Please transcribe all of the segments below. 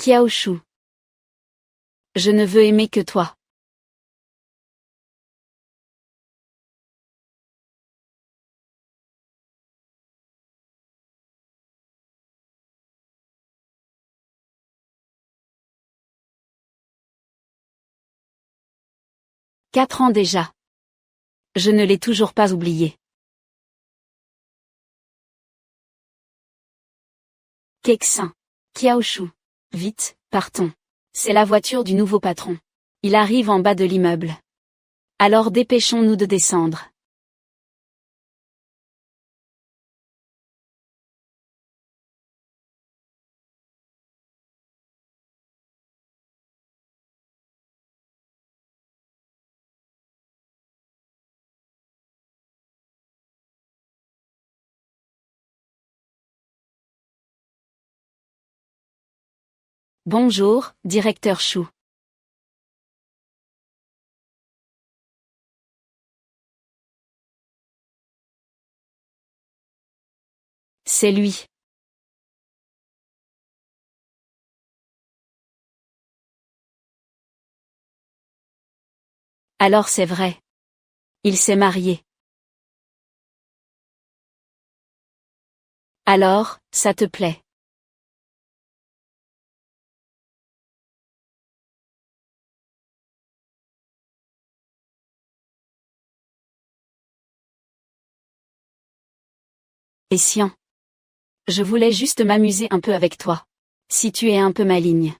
Kiao Shu. Je ne veux aimer que toi. Quatre ans déjà. Je ne l'ai toujours pas oublié. Kexin. Kiao Shu. Vite, partons. C'est la voiture du nouveau patron. Il arrive en bas de l'immeuble. Alors dépêchons-nous de descendre. Bonjour, directeur Shu. C'est lui. Alors c'est vrai. Il s'est marié. Alors, ça te plaît? Et Sian. Je voulais juste m'amuser un peu avec toi. Si tu es un peu maligne.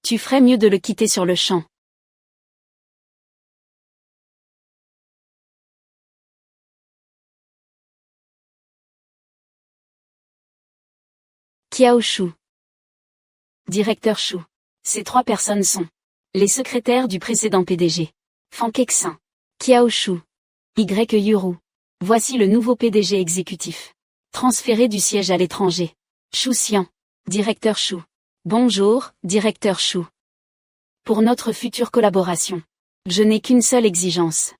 Tu ferais mieux de le quitter sur le champ. Kiao Shu. Directeur Shu. Ces trois personnes sont les secrétaires du précédent PDG. Fan Kexin. Kiao Shu. Y Yuru. Voici le nouveau PDG exécutif. Transféré du siège à l'étranger. Shu Xian. Directeur Shu. Bonjour, directeur Shu. Pour notre future collaboration. Je n'ai qu'une seule exigence.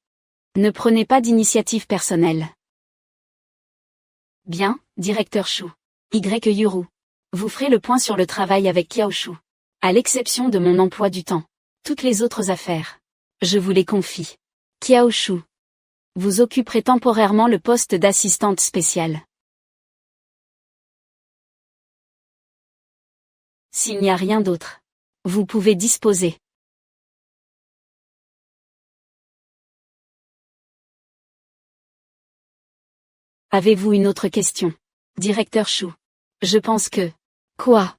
Ne prenez pas d'initiative personnelle. Bien, directeur Shu. Y Yuru. Vous ferez le point sur le travail avec Kiao Shu. À l'exception de mon emploi du temps. Toutes les autres affaires. Je vous les confie. Kiao Shu. Vous occuperez temporairement le poste d'assistante spéciale. S'il n'y a rien d'autre. Vous pouvez disposer. Avez-vous une autre question? Directeur Shu. Je pense que... Quoi?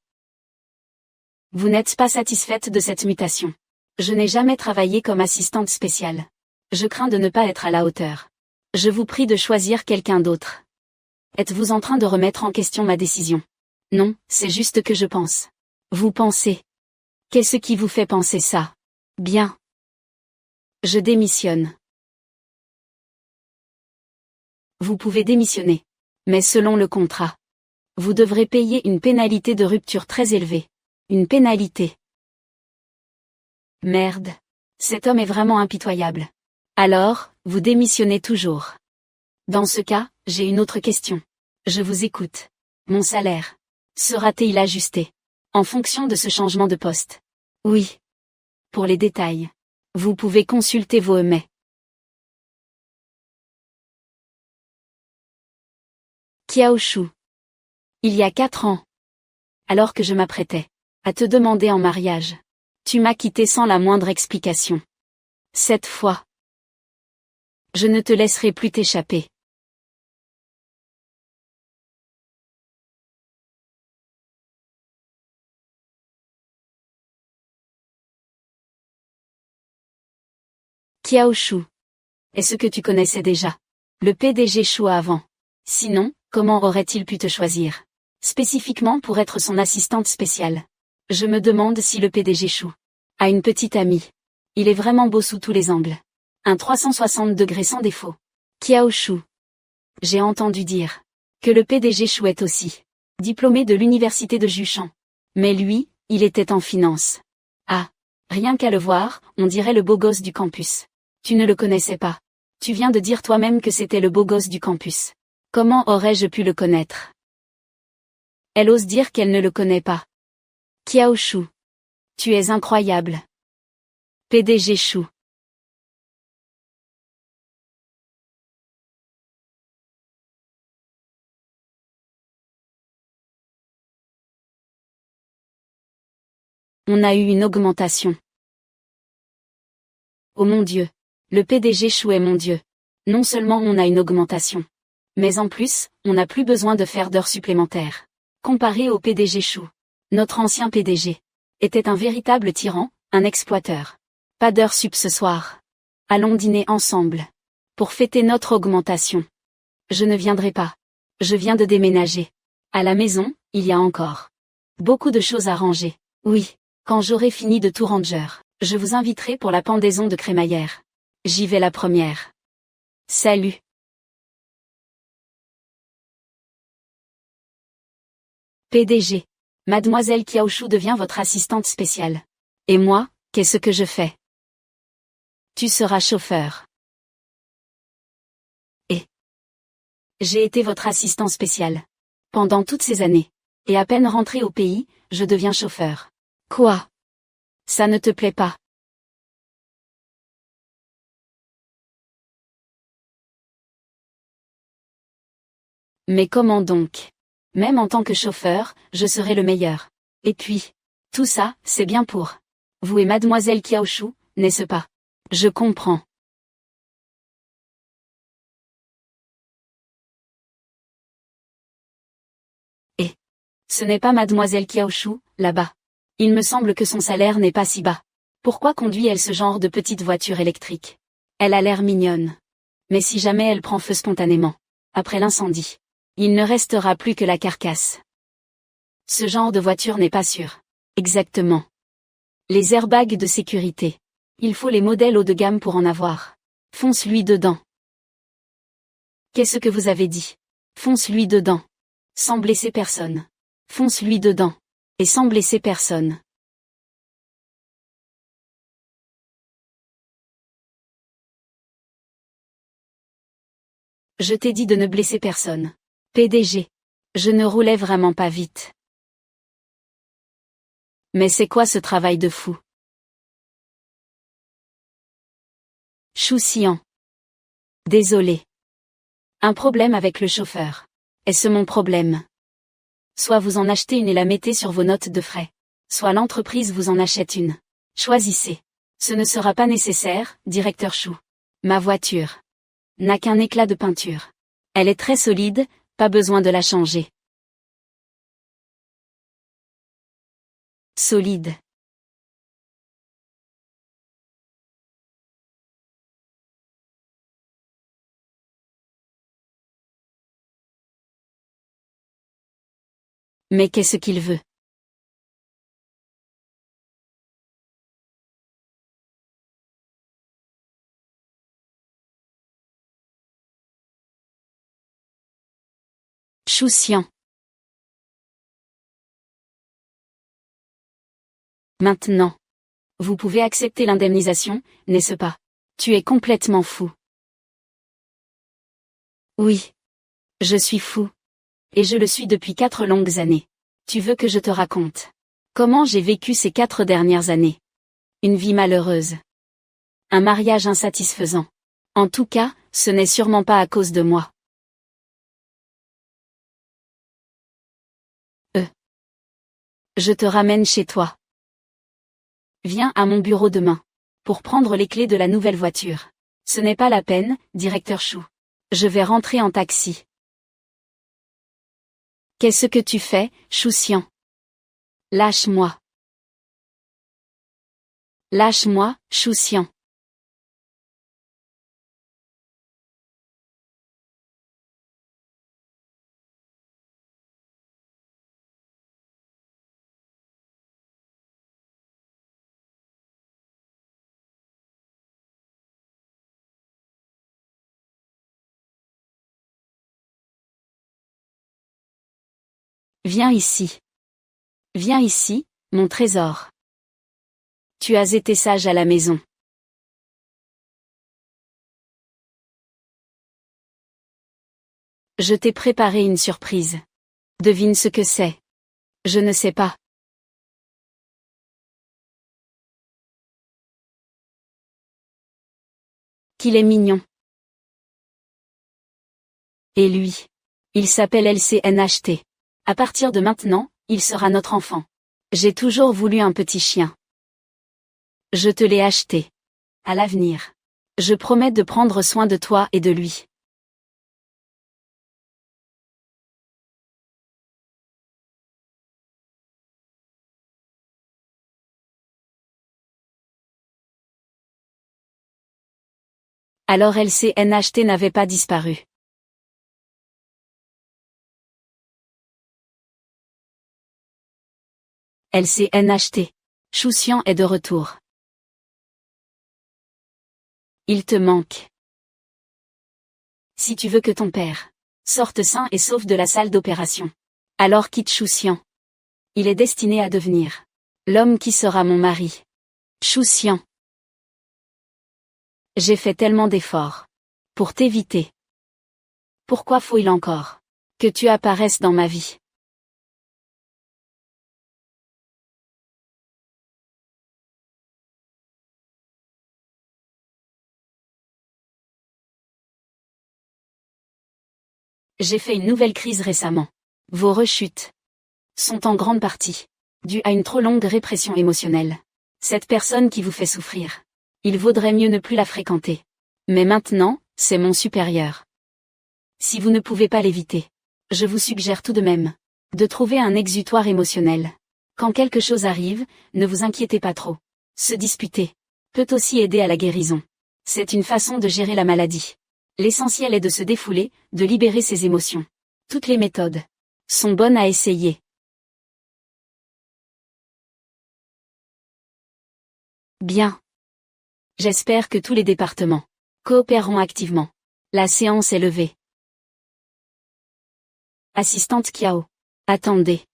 Vous n'êtes pas satisfaite de cette mutation. Je n'ai jamais travaillé comme assistante spéciale. Je crains de ne pas être à la hauteur. Je vous prie de choisir quelqu'un d'autre. Êtes-vous en train de remettre en question ma décision? Non, c'est juste que je pense. Vous pensez. Qu'est-ce qui vous fait penser ça? Bien. Je démissionne. Vous pouvez démissionner. Mais selon le contrat. Vous devrez payer une pénalité de rupture très élevée. Une pénalité. Merde. Cet homme est vraiment impitoyable. Alors, vous démissionnez toujours. Dans ce cas, j'ai une autre question. Je vous écoute. Mon salaire. Sera-t-il ajusté? En fonction de ce changement de poste? Oui. Pour les détails. Vous pouvez consulter vos emails. Kiao Shu. Il y a 4 ans. Alors que je m'apprêtais à te demander en mariage. Tu m'as quitté sans la moindre explication. Cette fois. Je ne te laisserai plus t'échapper. Kiao Shu. Est-ce que tu connaissais déjà le PDG Shu avant? Sinon, comment aurait-il pu te choisir spécifiquement pour être son assistante spéciale? Je me demande si le PDG Shu a une petite amie. Il est vraiment beau sous tous les angles. Un 360 degrés sans défaut. Kiao Shu. J'ai entendu dire que le PDG Shu est aussi diplômé de l'université de Jushan. Mais lui, il était en finance. Ah. Rien qu'à le voir, on dirait le beau gosse du campus. Tu ne le connaissais pas. Tu viens de dire toi-même que c'était le beau gosse du campus. Comment aurais-je pu le connaître? Elle ose dire qu'elle ne le connaît pas. Kiao Shu. Tu es incroyable. PDG Shu. On a eu une augmentation. Oh mon Dieu. Le PDG Shu est mon Dieu. Non seulement on a une augmentation. Mais en plus, on n'a plus besoin de faire d'heures supplémentaires. Comparé au PDG Shu. Notre ancien PDG. Était un véritable tyran, un exploiteur. Pas d'heures sup ce soir. Allons dîner ensemble. Pour fêter notre augmentation. Je ne viendrai pas. Je viens de déménager. À la maison, il y a encore beaucoup de choses à ranger. Oui. Quand j'aurai fini de tout ranger, je vous inviterai pour la pendaison de crémaillère. J'y vais la première. Salut. PDG. Mademoiselle Kiao Shu devient votre assistante spéciale. Et moi, qu'est-ce que je fais? Tu seras chauffeur. Et j'ai été votre assistant spécial. Pendant toutes ces années. Et à peine rentré au pays, je deviens chauffeur. Quoi? Ça ne te plaît pas? Mais comment donc? Même en tant que chauffeur, je serai le meilleur. Et puis, tout ça, c'est bien pour vous et mademoiselle Kiao Shu, n'est-ce pas? Je comprends. Et ce n'est pas mademoiselle Kiao Shu, là-bas. Il me semble que son salaire n'est pas si bas. Pourquoi conduit-elle ce genre de petite voiture électrique? Elle a l'air mignonne. Mais si jamais elle prend feu spontanément, après l'incendie, il ne restera plus que la carcasse. Ce genre de voiture n'est pas sûr. Exactement. Les airbags de sécurité. Il faut les modèles haut de gamme pour en avoir. Fonce-lui dedans. Qu'est-ce que vous avez dit? Fonce-lui dedans. Sans blesser personne. Fonce-lui dedans. Et sans blesser personne. Je t'ai dit de ne blesser personne. PDG. Je ne roulais vraiment pas vite. Mais c'est quoi ce travail de fou? Shu Xian. Désolé. Un problème avec le chauffeur. Est-ce mon problème? Soit vous en achetez une et la mettez sur vos notes de frais. Soit l'entreprise vous en achète une. Choisissez. Ce ne sera pas nécessaire, directeur Shu. Ma voiture n'a qu'un éclat de peinture. Elle est très solide, pas besoin de la changer. Solide. Mais qu'est-ce qu'il veut? Shu Xian. Maintenant. Vous pouvez accepter l'indemnisation, n'est-ce pas? Tu es complètement fou. Oui. Je suis fou. Et je le suis depuis 4 longues années. Tu veux que je te raconte comment j'ai vécu ces 4 dernières années? Une vie malheureuse. Un mariage insatisfaisant. En tout cas, ce n'est sûrement pas à cause de moi. Je te ramène chez toi. Viens à mon bureau demain. Pour prendre les clés de la nouvelle voiture. Ce n'est pas la peine, directeur Shu. Je vais rentrer en taxi. Qu'est-ce que tu fais, Shu Xian? Lâche-moi. Lâche-moi, Shu Xian. Viens ici. Viens ici, mon trésor. Tu as été sage à la maison. Je t'ai préparé une surprise. Devine ce que c'est. Je ne sais pas. qu'il est mignon. Et lui. Il s'appelle LCNHT. À partir de maintenant, il sera notre enfant. J'ai toujours voulu un petit chien. Je te l'ai acheté. À l'avenir. Je promets de prendre soin de toi et de lui. Alors LCNHT n'avait pas disparu. LCNHT. Choussian est de retour. Il te manque. Si tu veux que ton père sorte sain et sauf de la salle d'opération, alors quitte Choussian. Il est destiné à devenir l'homme qui sera mon mari. Choussian. J'ai fait tellement d'efforts pour t'éviter. Pourquoi faut-il encore que tu apparaisses dans ma vie? J'ai fait une nouvelle crise récemment. Vos rechutes sont en grande partie dues à une trop longue répression émotionnelle. Cette personne qui vous fait souffrir, il vaudrait mieux ne plus la fréquenter. Mais maintenant, c'est mon supérieur. Si vous ne pouvez pas l'éviter, je vous suggère tout de même de trouver un exutoire émotionnel. Quand quelque chose arrive, ne vous inquiétez pas trop. Se disputer peut aussi aider à la guérison. C'est une façon de gérer la maladie. L'essentiel est de se défouler, de libérer ses émotions. Toutes les méthodes sont bonnes à essayer. Bien. J'espère que tous les départements coopéreront activement. La séance est levée. Assistante Kiao. Attendez.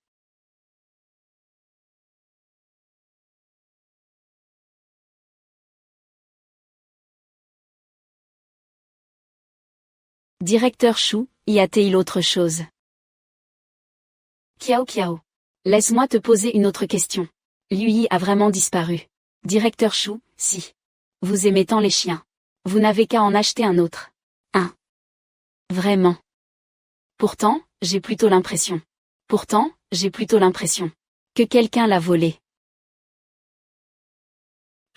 Directeur Chou, y a-t-il autre chose? Kiao. Laisse-moi te poser une autre question. Lui a vraiment disparu. Directeur Chou, si. Vous aimez tant les chiens. Vous n'avez qu'à en acheter un autre. Un. Vraiment. Pourtant, j'ai plutôt l'impression que quelqu'un l'a volé.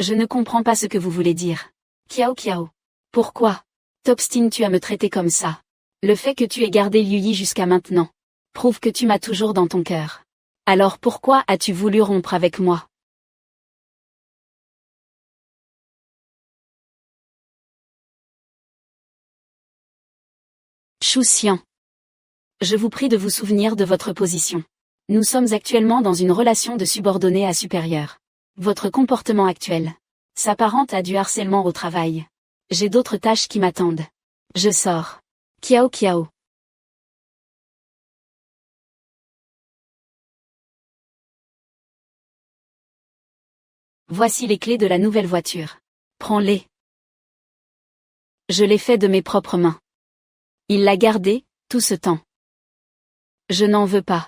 Je ne comprends pas ce que vous voulez dire. Kiao. Pourquoi t'obstines-tu à me traiter comme ça? Le fait que tu aies gardé Liuyi jusqu'à maintenant prouve que tu m'as toujours dans ton cœur. Alors pourquoi as-tu voulu rompre avec moi? Choussian. Je vous prie de vous souvenir de votre position. Nous sommes actuellement dans une relation de subordonné à supérieur. Votre comportement actuel s'apparente à du harcèlement au travail. J'ai d'autres tâches qui m'attendent. Je sors. Kiao. Voici les clés de la nouvelle voiture. Prends-les. Je l'ai fait de mes propres mains. Il l'a gardée, tout ce temps. Je n'en veux pas.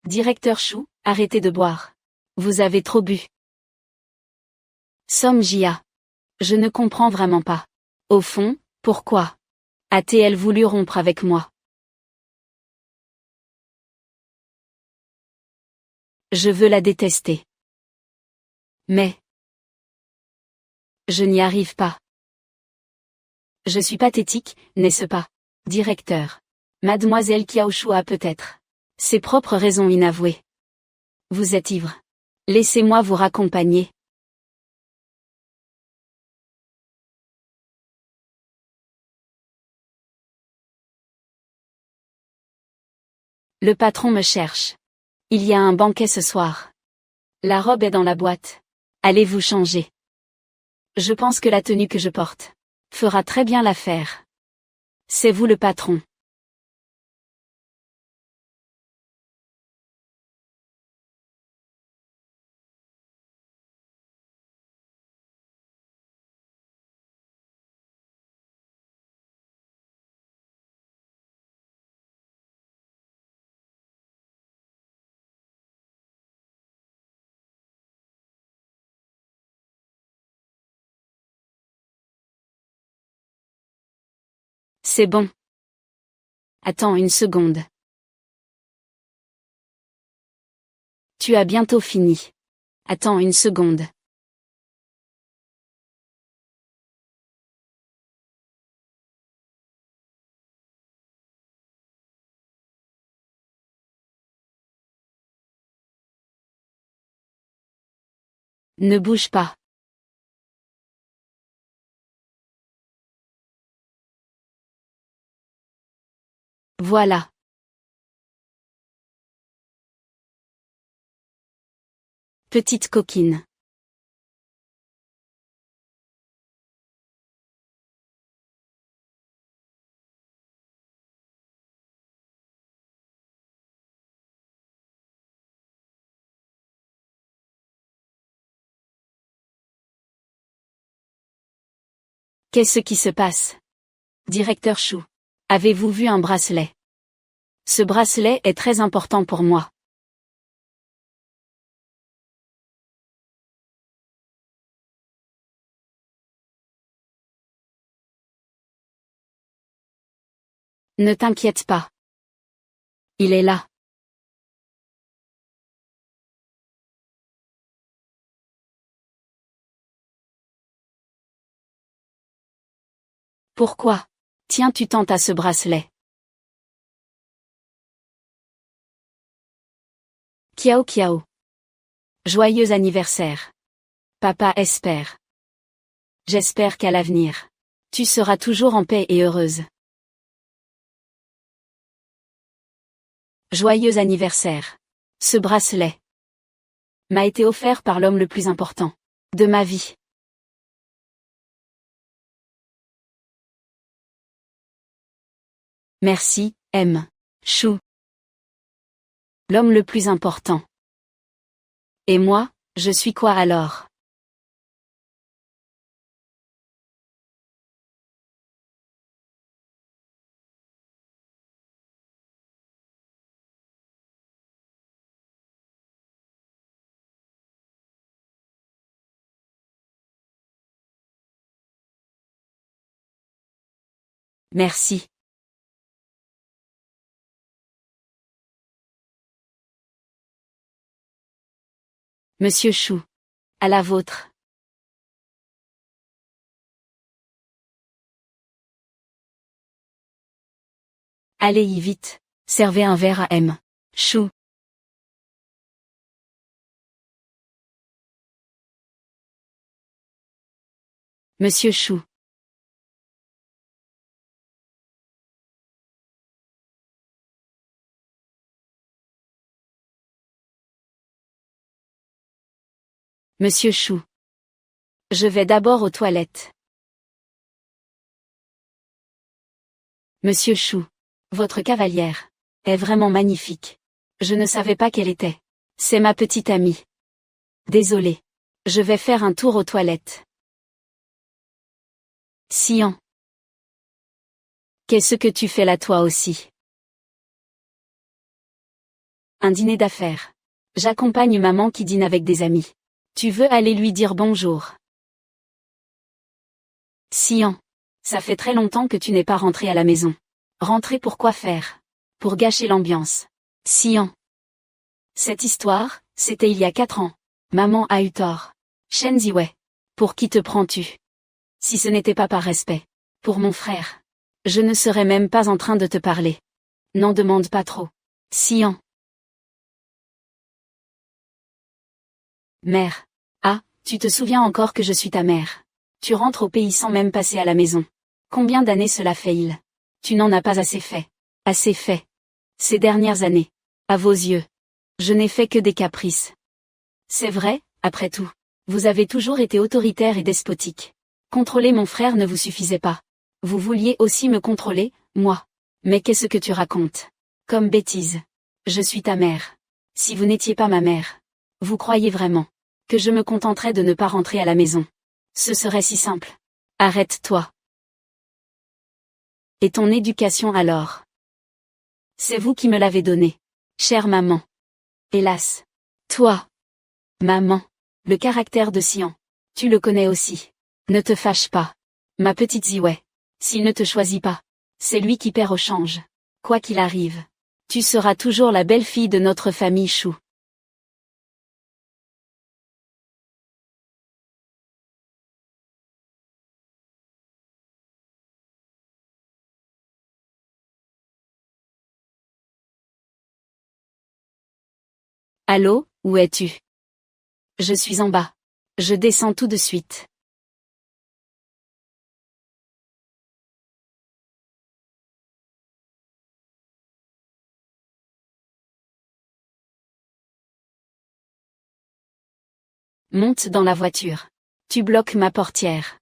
Directeur Chou, arrêtez de boire. Vous avez trop bu. Somme Jia. Je ne comprends vraiment pas. Au fond, pourquoi a-t-elle voulu rompre avec moi? Je veux la détester. Mais je n'y arrive pas. Je suis pathétique, n'est-ce pas? Directeur. Mademoiselle Kiaoshu a peut-être ses propres raisons inavouées. Vous êtes ivre. Laissez-moi vous raccompagner. Le patron me cherche. Il y a un banquet ce soir. La robe est dans la boîte. Allez-vous changer? Je pense que la tenue que je porte fera très bien l'affaire. C'est vous le patron. C'est bon. Attends une seconde. Tu as bientôt fini. Attends une seconde. Ne bouge pas. Voilà. Petite coquine. Qu'est-ce qui se passe? Directeur Chou. Avez-vous vu un bracelet? Ce bracelet est très important pour moi. Ne t'inquiète pas. Il est là. Pourquoi? Tiens, tu tentes à ce bracelet. Kiao Kiao. Joyeux anniversaire. Papa espère. J'espère qu'à l'avenir, tu seras toujours en paix et heureuse. Joyeux anniversaire. Ce bracelet m'a été offert par l'homme le plus important de ma vie. Merci, M. Chou. L'homme le plus important. Et moi, je suis quoi alors? Merci. Monsieur Chou. À la vôtre. Allez-y vite. Servez un verre à M. Chou. Monsieur Chou. Monsieur Chou. Je vais d'abord aux toilettes. Monsieur Chou. Votre cavalière est vraiment magnifique. Je ne savais pas qu'elle était. C'est ma petite amie. Désolé. Je vais faire un tour aux toilettes. Sian. Qu'est-ce que tu fais là toi aussi? Un dîner d'affaires. J'accompagne maman qui dîne avec des amis. Tu veux aller lui dire bonjour? Sian. Ça fait très longtemps que tu n'es pas rentré à la maison. Rentrer pour quoi faire? Pour gâcher l'ambiance. Sian. Cette histoire, c'était il y a 4 ans. Maman a eu tort. Shen Ziwei. Pour qui te prends-tu? Si ce n'était pas par respect. Pour mon frère. Je ne serais même pas en train de te parler. N'en demande pas trop. Sian. Mère. Ah, tu te souviens encore que je suis ta mère. Tu rentres au pays sans même passer à la maison. Combien d'années cela fait-il? Tu n'en as pas assez fait. Assez fait. Ces dernières années. À vos yeux. Je n'ai fait que des caprices. C'est vrai, après tout. Vous avez toujours été autoritaire et despotique. Contrôler mon frère ne vous suffisait pas. Vous vouliez aussi me contrôler, moi. Mais qu'est-ce que tu racontes? Comme bêtise. Je suis ta mère. Si vous n'étiez pas ma mère. Vous croyez vraiment que je me contenterais de ne pas rentrer à la maison? Ce serait si simple. Arrête-toi. Et ton éducation alors? C'est vous qui me l'avez donnée. Chère maman. Hélas. Toi. Maman. Le caractère de Sian. Tu le connais aussi. Ne te fâche pas. Ma petite Ziwei. S'il ne te choisit pas. C'est lui qui perd au change. Quoi qu'il arrive. Tu seras toujours la belle-fille de notre famille Chou. Allô, où es-tu? Je suis en bas. Je descends tout de suite. Monte dans la voiture. Tu bloques ma portière.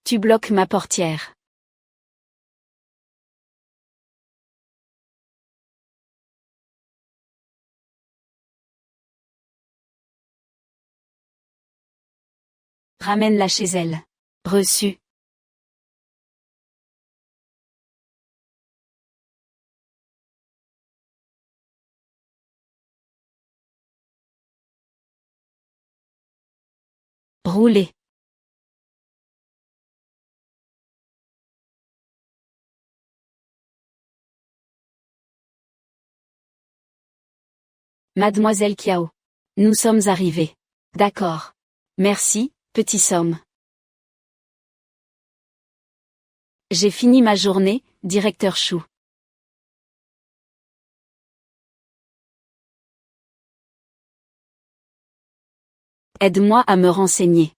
Tu bloques ma portière. Ramène-la chez elle. Reçu. Rouler. Mademoiselle Kiao. Nous sommes arrivés. D'accord. Merci, petit somme. J'ai fini ma journée, directeur Chou. Aide-moi à me renseigner.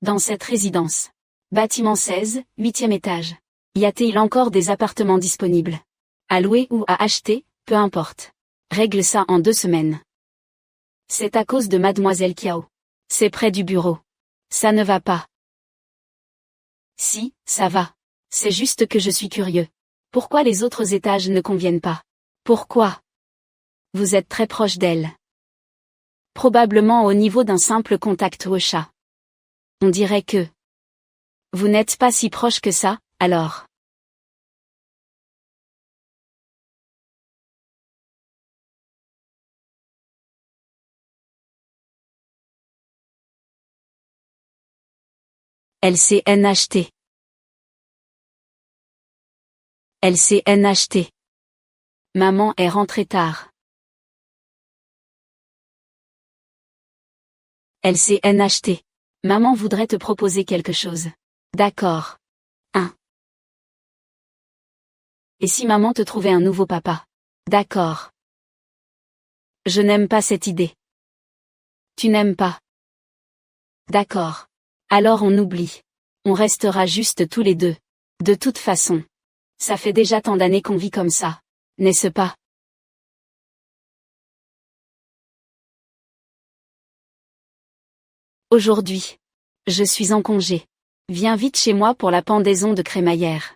Dans cette résidence. Bâtiment 16, 8e étage. Y a-t-il encore des appartements disponibles? À louer ou à acheter, peu importe. Règle ça en 2 semaines. C'est à cause de Mademoiselle Kiao. C'est près du bureau. Ça ne va pas. Si, ça va. C'est juste que je suis curieux. Pourquoi les autres étages ne conviennent pas? Pourquoi? Vous êtes très proche d'elle. Probablement au niveau d'un simple contact au chat. On dirait que... Vous n'êtes pas si proche que ça, alors. LCNHT. LCNHT. Maman est rentrée tard. LCNHT. Maman voudrait te proposer quelque chose. D'accord. 1. Et si maman te trouvait un nouveau papa? D'accord. Je n'aime pas cette idée. Tu n'aimes pas? D'accord. Alors on oublie. On restera juste tous les deux. De toute façon. Ça fait déjà tant d'années qu'on vit comme ça. N'est-ce pas? Aujourd'hui. Je suis en congé. Viens vite chez moi pour la pendaison de crémaillère.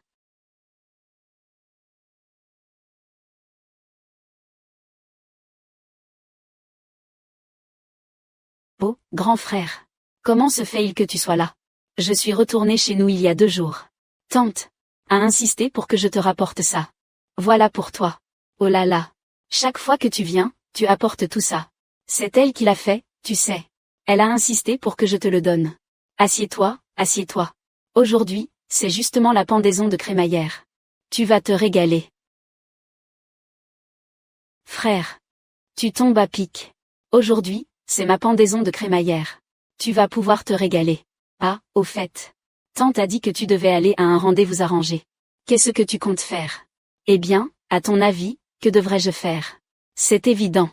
Oh, grand frère. Comment se fait-il que tu sois là? Je suis retourné chez nous il y a 2 jours. Tante a insisté pour que je te rapporte ça. Voilà pour toi. Oh là là. Chaque fois que tu viens, tu apportes tout ça. C'est elle qui l'a fait, tu sais. Elle a insisté pour que je te le donne. Assieds-toi, assieds-toi. Aujourd'hui, c'est justement la pendaison de crémaillère. Tu vas te régaler. Frère. Tu tombes à pic. Aujourd'hui, c'est ma pendaison de crémaillère. Tu vas pouvoir te régaler. Ah, au fait. Tante a dit que tu devais aller à un rendez-vous arrangé. Qu'est-ce que tu comptes faire? Eh bien, à ton avis, que devrais-je faire? C'est évident.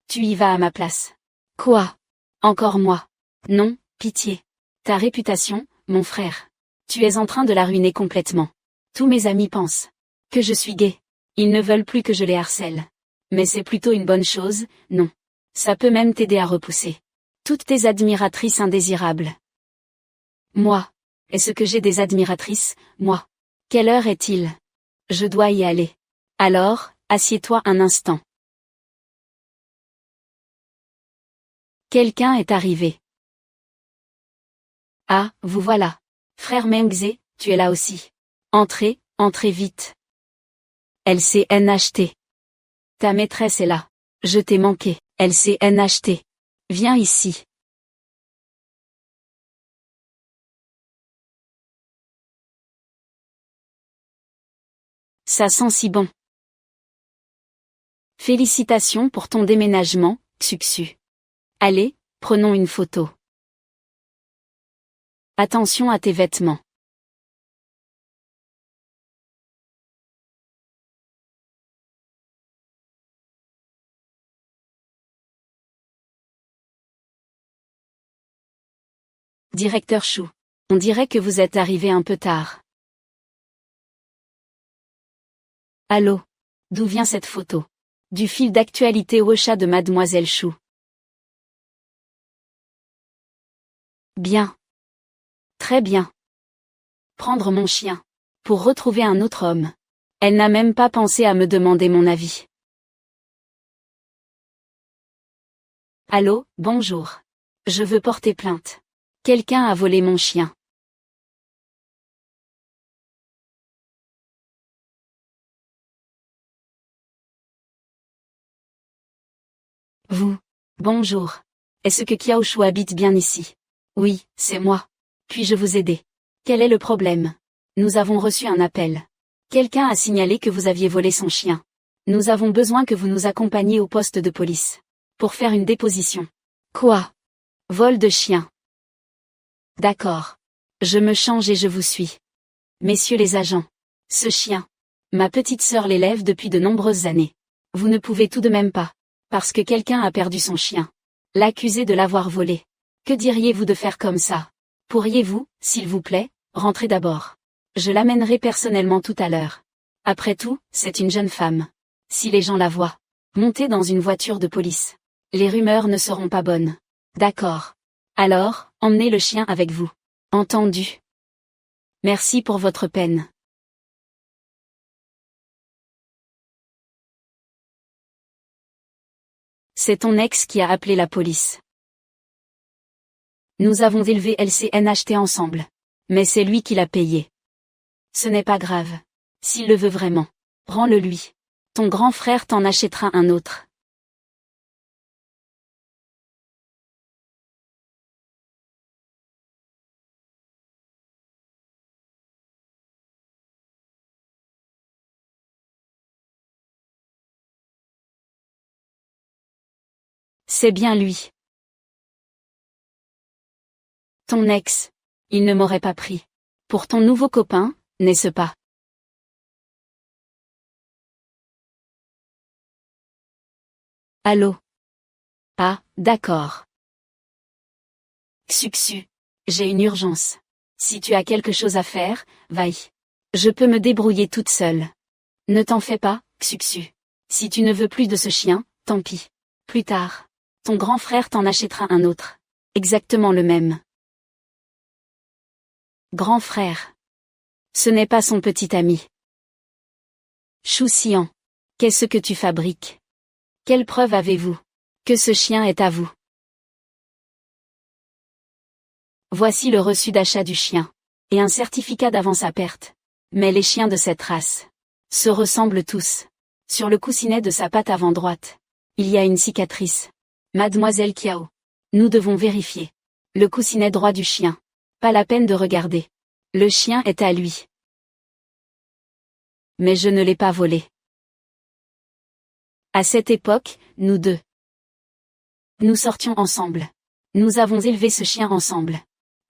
Tu y vas à ma place. Quoi? Encore moi? Non, pitié. Ta réputation, mon frère. Tu es en train de la ruiner complètement. Tous mes amis pensent que je suis gay. Ils ne veulent plus que je les harcèle. Mais c'est plutôt une bonne chose, non. Ça peut même t'aider à repousser toutes tes admiratrices indésirables. Moi. Est-ce que j'ai des admiratrices, moi? Quelle heure est-il? Je dois y aller. Alors, assieds-toi un instant. Quelqu'un est arrivé. Ah, vous voilà. Frère Mengze, tu es là aussi. Entrez, entrez vite. LCNHT. Ta maîtresse est là. Je t'ai manqué. LCNHT. Viens ici. Ça sent si bon. Félicitations pour ton déménagement, Xuxu. Allez, prenons une photo. Attention à tes vêtements. Directeur Chou. On dirait que vous êtes arrivé un peu tard. Allô? D'où vient cette photo? Du fil d'actualité au chat de Mademoiselle Chou. Bien. Très bien. Prendre mon chien. Pour retrouver un autre homme. Elle n'a même pas pensé à me demander mon avis. Allô, bonjour. Je veux porter plainte. Quelqu'un a volé mon chien. Vous. Bonjour. Est-ce que Kiaoshu habite bien ici? Oui, c'est moi. Puis-je vous aider? Quel est le problème? Nous avons reçu un appel. Quelqu'un a signalé que vous aviez volé son chien. Nous avons besoin que vous nous accompagniez au poste de police. Pour faire une déposition. Quoi? Vol de chien. D'accord. Je me change et je vous suis. Messieurs les agents. Ce chien. Ma petite sœur l'élève depuis de nombreuses années. Vous ne pouvez tout de même pas. Parce que quelqu'un a perdu son chien. L'accuser de l'avoir volé. Que diriez-vous de faire comme ça? Pourriez-vous, s'il vous plaît, rentrer d'abord? Je l'amènerai personnellement tout à l'heure. Après tout, c'est une jeune femme. Si les gens la voient, monter dans une voiture de police, les rumeurs ne seront pas bonnes. D'accord. Alors, emmenez le chien avec vous. Entendu. Merci pour votre peine. C'est ton ex qui a appelé la police. Nous avons élevé LCNHT ensemble. Mais c'est lui qui l'a payé. Ce n'est pas grave. S'il le veut vraiment, rends-le lui. Ton grand frère t'en achètera un autre. C'est bien lui. Ton ex. Il ne m'aurait pas pris. Pour ton nouveau copain, n'est-ce pas? Allô? Ah, d'accord. Xuxu. J'ai une urgence. Si tu as quelque chose à faire, va-y. Je peux me débrouiller toute seule. Ne t'en fais pas, Xuxu. Si tu ne veux plus de ce chien, tant pis. Plus tard. Ton grand frère t'en achètera un autre. Exactement le même. Grand frère. Ce n'est pas son petit ami. Chou Xian. Qu'est-ce que tu fabriques? Quelle preuve avez-vous que ce chien est à vous? Voici le reçu d'achat du chien. Et un certificat d'avance à perte. Mais les chiens de cette race se ressemblent tous. Sur le coussinet de sa patte avant droite, il y a une cicatrice. Mademoiselle Kiao. Nous devons vérifier. Le coussinet droit du chien. Pas la peine de regarder. Le chien est à lui. Mais je ne l'ai pas volé. À cette époque, nous deux. Nous sortions ensemble. Nous avons élevé ce chien ensemble.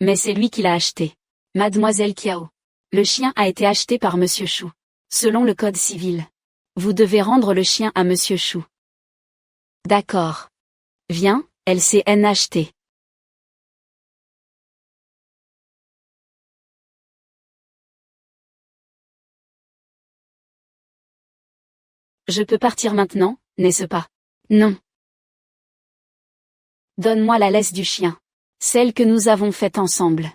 Mais c'est lui qui l'a acheté. Mademoiselle Kiao. Le chien a été acheté par Monsieur Chou. Selon le code civil. Vous devez rendre le chien à Monsieur Chou. D'accord. Viens, LCNHT. Je peux partir maintenant, n'est-ce pas? Non. Donne-moi la laisse du chien. Celle que nous avons faite ensemble.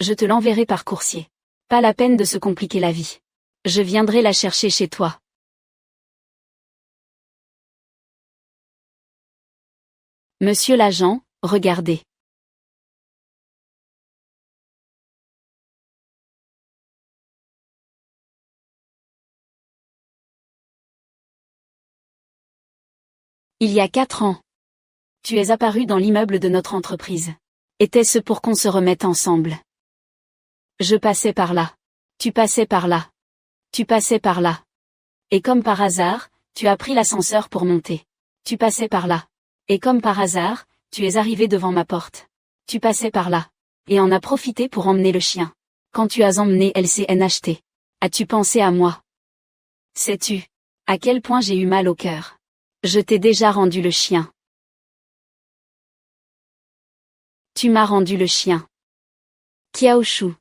Je te l'enverrai par coursier. Pas la peine de se compliquer la vie. Je viendrai la chercher chez toi. Monsieur l'agent, regardez. Il y a 4 ans, Tu es apparu dans l'immeuble de notre entreprise. Était-ce pour qu'on se remette ensemble? Je passais par là. Tu passais par là. Tu passais par là. Et comme par hasard, tu as pris l'ascenseur pour monter. Tu passais par là. Et comme par hasard, tu es arrivé devant ma porte. Tu passais par là. Et en as profité pour emmener le chien. Quand tu as emmené LCNHT. As-tu pensé à moi? Sais-tu à quel point j'ai eu mal au cœur? Je t'ai déjà rendu le chien. Tu m'as rendu le chien. Kiaoshu.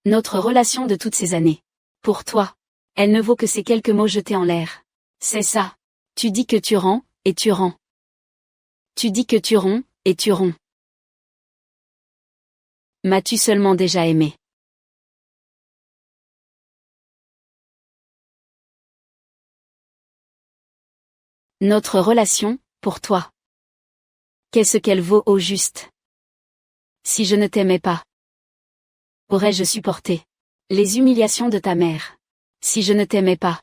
Notre relation de toutes ces années. Pour toi. Elle ne vaut que ces quelques mots jetés en l'air. C'est ça. Tu dis que tu rends, et tu rends. Tu dis que tu romps, et tu romps. M'as-tu seulement déjà aimé? Notre relation, pour toi. Qu'est-ce qu'elle vaut au juste? Si je ne t'aimais pas, aurais-je supporté les humiliations de ta mère? Si je ne t'aimais pas,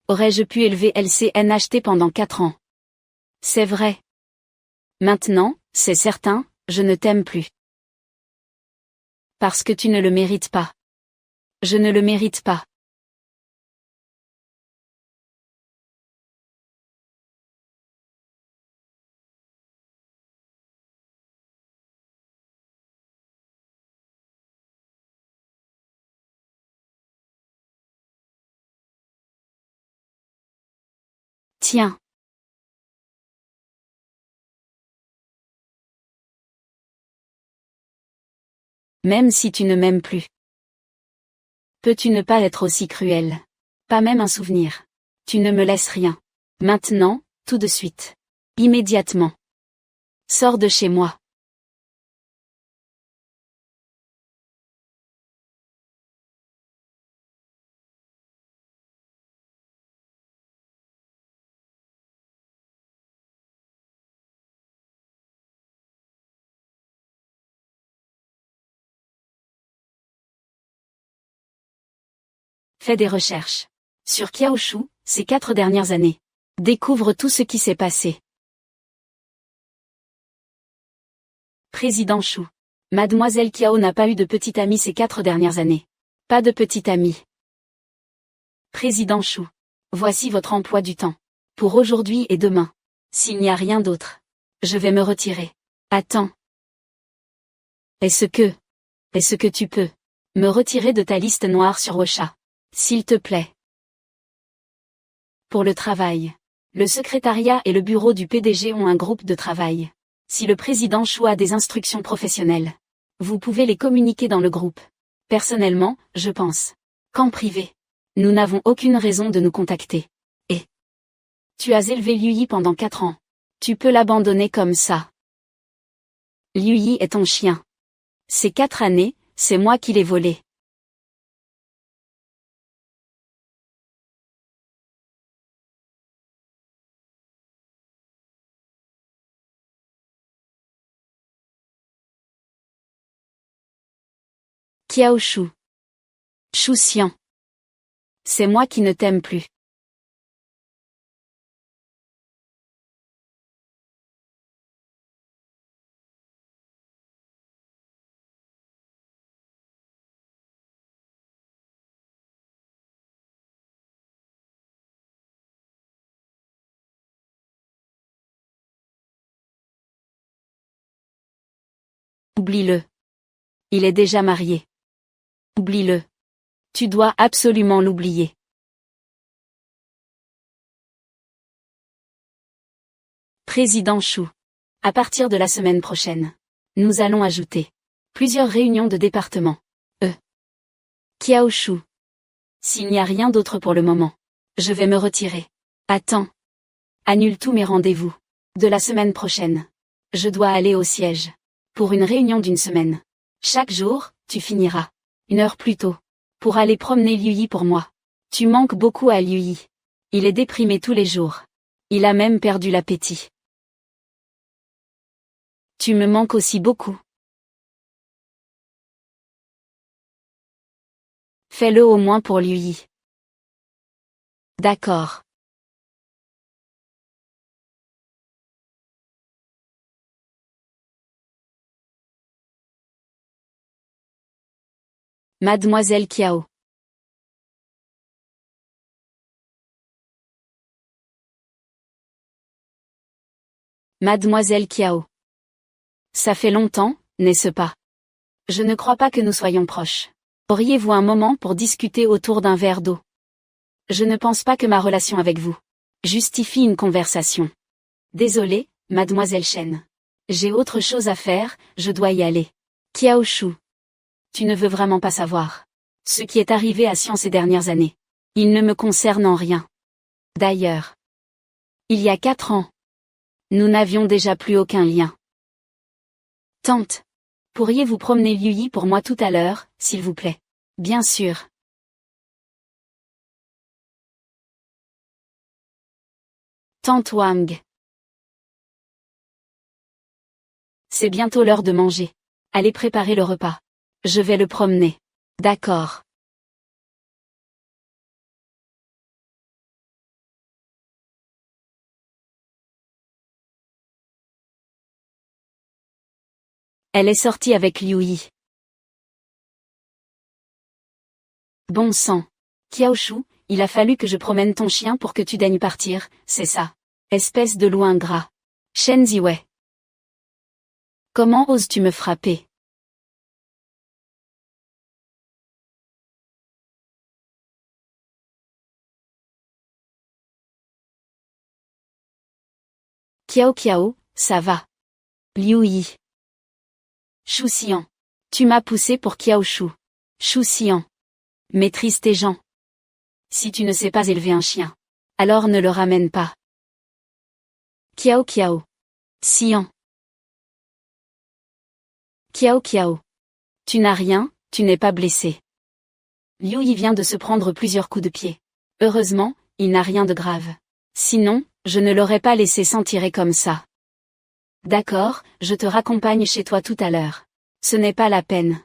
aurais-je pu élever LCNHT pendant 4 ans? C'est vrai. Maintenant, c'est certain, je ne t'aime plus. Parce que tu ne le mérites pas. Je ne le mérite pas. Tiens. Même si tu ne m'aimes plus. Peux-tu ne pas être aussi cruel? Pas même un souvenir. Tu ne me laisses rien. Maintenant, tout de suite. Immédiatement. Sors de chez moi. Fais des recherches. Sur Kiaoshu, ces 4 dernières années. Découvre tout ce qui s'est passé. Président Chou. Mademoiselle Kiao n'a pas eu de petite amie ces 4 dernières années. Pas de petite amie. Président Chou. Voici votre emploi du temps. Pour aujourd'hui et demain. S'il n'y a rien d'autre. Je vais me retirer. Attends. Est-ce que tu peux me retirer de ta liste noire sur Ocha? S'il te plaît. Pour le travail. Le secrétariat et le bureau du PDG ont un groupe de travail. Si le président Chou a des instructions professionnelles, vous pouvez les communiquer dans le groupe. Personnellement, je pense qu'en privé, nous n'avons aucune raison de nous contacter. Et tu as élevé Liuyi pendant 4 ans. Tu peux l'abandonner comme ça. Liuyi est ton chien. Ces 4 années, c'est moi qui l'ai volé. Kiaoshu. Chouxian. C'est moi qui ne t'aime plus. Oublie-le. Il est déjà marié. Oublie-le. Tu dois absolument l'oublier. Président Chou. À partir de la semaine prochaine, nous allons ajouter plusieurs réunions de département. Kiaoshu. S'il n'y a rien d'autre pour le moment, je vais me retirer. Attends. Annule tous mes rendez-vous de la semaine prochaine. Je dois aller au siège pour une réunion d'1 semaine. Chaque jour, tu finiras 1 heure plus tôt pour aller promener Liuyi pour moi. Tu manques beaucoup à Liuyi. Il est déprimé tous les jours. Il a même perdu l'appétit. Tu me manques aussi beaucoup. Fais-le au moins pour Liuyi. D'accord. Mademoiselle Kiao. Mademoiselle Kiao. Ça fait longtemps, n'est-ce pas? Je ne crois pas que nous soyons proches. Auriez-vous un moment pour discuter autour d'un verre d'eau? Je ne pense pas que ma relation avec vous justifie une conversation. Désolée, mademoiselle Chen. J'ai autre chose à faire, je dois y aller. Kiao Shu. Tu ne veux vraiment pas savoir ce qui est arrivé à Xian ces dernières années. Il ne me concerne en rien. D'ailleurs, il y a 4 ans, nous n'avions déjà plus aucun lien. Tante, pourriez-vous promener Liu Yi pour moi tout à l'heure, s'il vous plaît? Bien sûr. Tante Wang. C'est bientôt l'heure de manger. Allez préparer le repas. Je vais le promener. D'accord. Elle est sortie avec Liu Yi. Bon sang. Kiao Shu, il a fallu que je promène ton chien pour que tu daignes partir, c'est ça. Espèce de loup ingrat. Shen Ziwei. Comment oses-tu me frapper? Kiao Kiao, ça va. Liu Yi. Shu Xian. Tu m'as poussé pour Kiao Shu. Shu Xian. Maîtrise tes gens. Si tu ne sais pas élever un chien, alors ne le ramène pas. Kiao Kiao. Xian. Kiao Kiao. Tu n'as rien, tu n'es pas blessé. Liu Yi vient de se prendre plusieurs coups de pied. Heureusement, il n'a rien de grave. Sinon, je ne l'aurais pas laissé s'en tirer comme ça. D'accord, je te raccompagne chez toi tout à l'heure. Ce n'est pas la peine.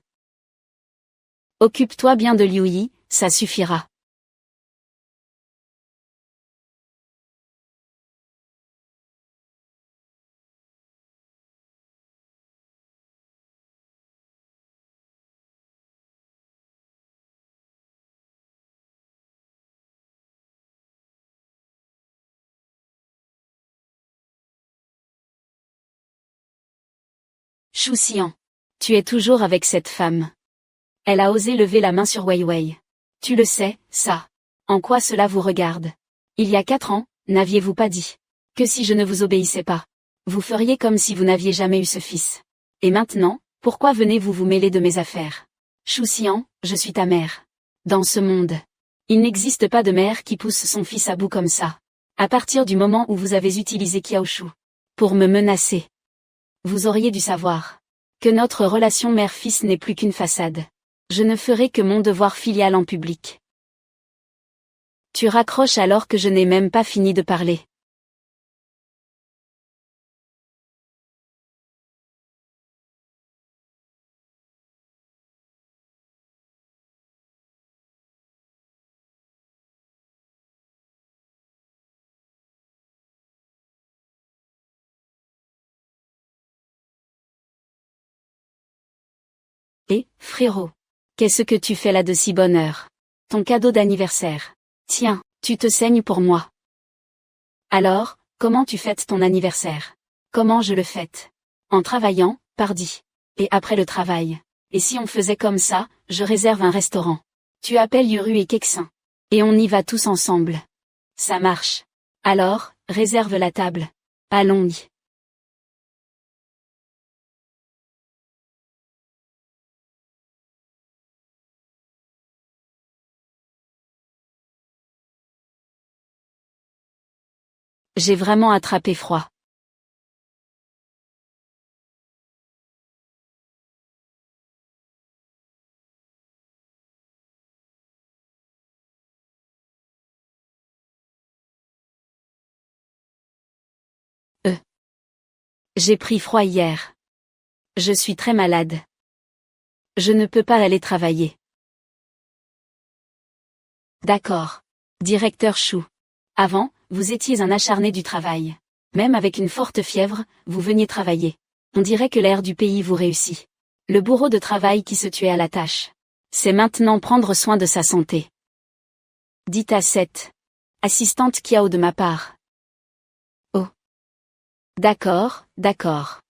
Occupe-toi bien de Liu Yi, ça suffira. Shu Xian. Tu es toujours avec cette femme. Elle a osé lever la main sur Wei Wei. Tu le sais, ça. En quoi cela vous regarde? Il y a 4 ans, n'aviez-vous pas dit que si je ne vous obéissais pas, vous feriez comme si vous n'aviez jamais eu ce fils? Et maintenant, pourquoi venez-vous vous mêler de mes affaires? Shu Xian, je suis ta mère. Dans ce monde, il n'existe pas de mère qui pousse son fils à bout comme ça. À partir du moment où vous avez utilisé Kiao Shu pour me menacer, vous auriez dû savoir que notre relation mère-fils n'est plus qu'une façade. Je ne ferai que mon devoir filial en public. Tu raccroches alors que je n'ai même pas fini de parler. Et, frérot, qu'est-ce que tu fais là de si bonne heure? Ton cadeau d'anniversaire. Tiens, tu te saignes pour moi. Alors, comment tu fêtes ton anniversaire? Comment je le fête? En travaillant, pardi. Et après le travail. Et si on faisait comme ça, je réserve un restaurant. Tu appelles Yuru et Keksin. Et on y va tous ensemble. Ça marche. Alors, réserve la table. Allons-y. J'ai vraiment attrapé froid. J'ai pris froid hier. Je suis très malade. Je ne peux pas aller travailler. D'accord. Directeur Chou. Avant, vous étiez un acharné du travail. Même avec une forte fièvre, vous veniez travailler. On dirait que l'air du pays vous réussit. Le bourreau de travail qui se tuait à la tâche. C'est maintenant prendre soin de sa santé. Dites à cette assistante Kiao de ma part. Oh. D'accord, d'accord.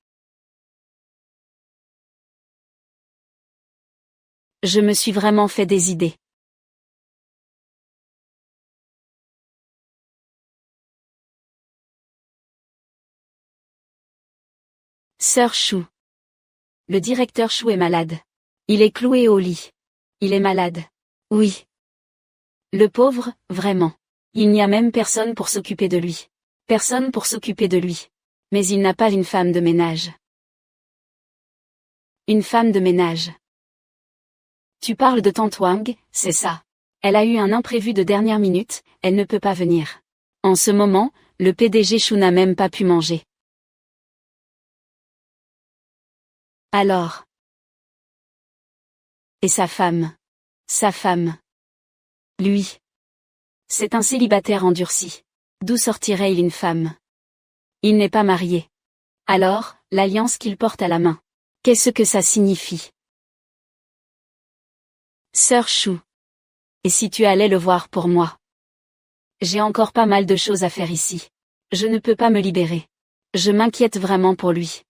Je me suis vraiment fait des idées. Sœur Chou. Le directeur Chou est malade. Il est cloué au lit. Il est malade. Oui. Le pauvre, vraiment. Il n'y a même personne pour s'occuper de lui. Personne pour s'occuper de lui. Mais il n'a pas une femme de ménage. Une femme de ménage. Tu parles de Tante Wang, c'est ça. Elle a eu un imprévu de dernière minute, elle ne peut pas venir. En ce moment, le PDG Chou n'a même pas pu manger. Alors. Et sa femme. Sa femme. Lui. C'est un célibataire endurci. D'où sortirait-il une femme? Il n'est pas marié. Alors, l'alliance qu'il porte à la main. Qu'est-ce que ça signifie? Sœur Chou. Et si tu allais le voir pour moi? J'ai encore pas mal de choses à faire ici. Je ne peux pas me libérer. Je m'inquiète vraiment pour lui.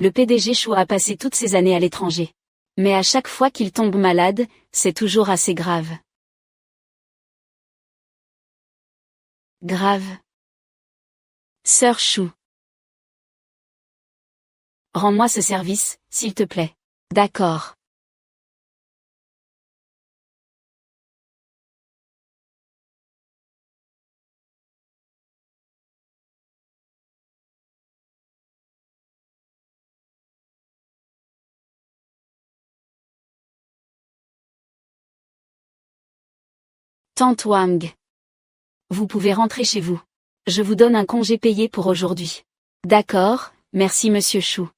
Le PDG Chou a passé toutes ces années à l'étranger. Mais à chaque fois qu'il tombe malade, c'est toujours assez grave. Grave. Sœur Chou. Rends-moi ce service, s'il te plaît. D'accord. Tante Wang. Vous pouvez rentrer chez vous. Je vous donne un congé payé pour aujourd'hui. D'accord, merci Monsieur Chou.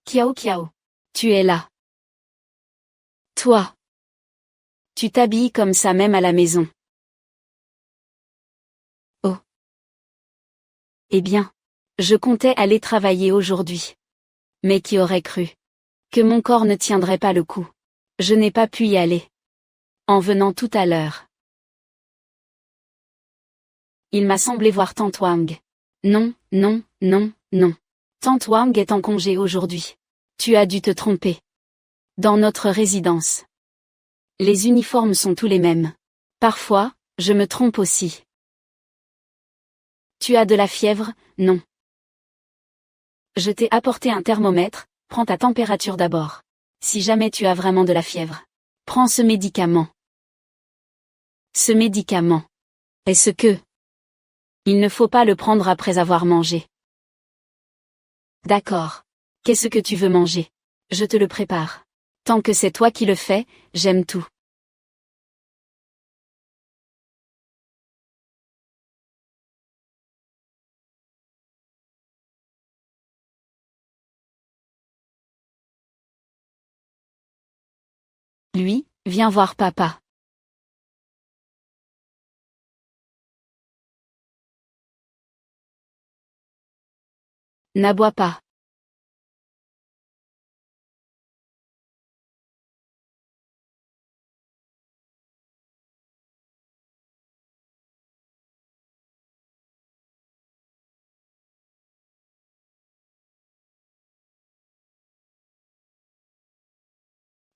Kiao Kiao. Tu es là. Toi. Tu t'habilles comme ça même à la maison. Oh. Eh bien. Je comptais aller travailler aujourd'hui. Mais qui aurait cru que mon corps ne tiendrait pas le coup? Je n'ai pas pu y aller. En venant tout à l'heure. Il m'a semblé voir Tante Wang. Non, non, non, non. Tante Wang est en congé aujourd'hui. Tu as dû te tromper. Dans notre résidence. Les uniformes sont tous les mêmes. Parfois, je me trompe aussi. Tu as de la fièvre, non? Je t'ai apporté un thermomètre, prends ta température d'abord. Si jamais tu as vraiment de la fièvre. Prends ce médicament. Ce médicament. Est-ce que... Il ne faut pas le prendre après avoir mangé. D'accord. Qu'est-ce que tu veux manger? Je te le prépare. Tant que c'est toi qui le fais, j'aime tout. Lui, viens voir papa. N'aboie pas.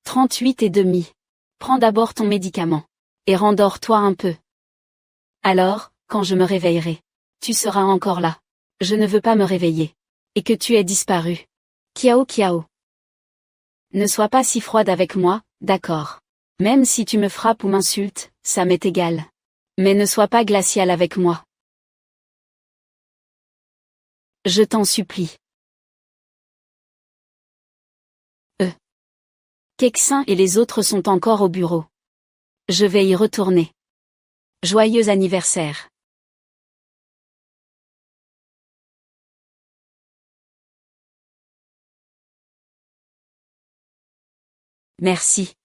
« 38 et demi. Prends d'abord ton médicament. Et rendors-toi un peu. Alors, quand je me réveillerai, tu seras encore là. Je ne veux pas me réveiller. Et que tu aies disparu. Kiao Kiao. Ne sois pas si froide avec moi, d'accord. Même si tu me frappes ou m'insultes, ça m'est égal. Mais ne sois pas glacial avec moi. Je t'en supplie. Kexin et les autres sont encore au bureau. Je vais y retourner. Joyeux anniversaire. Merci.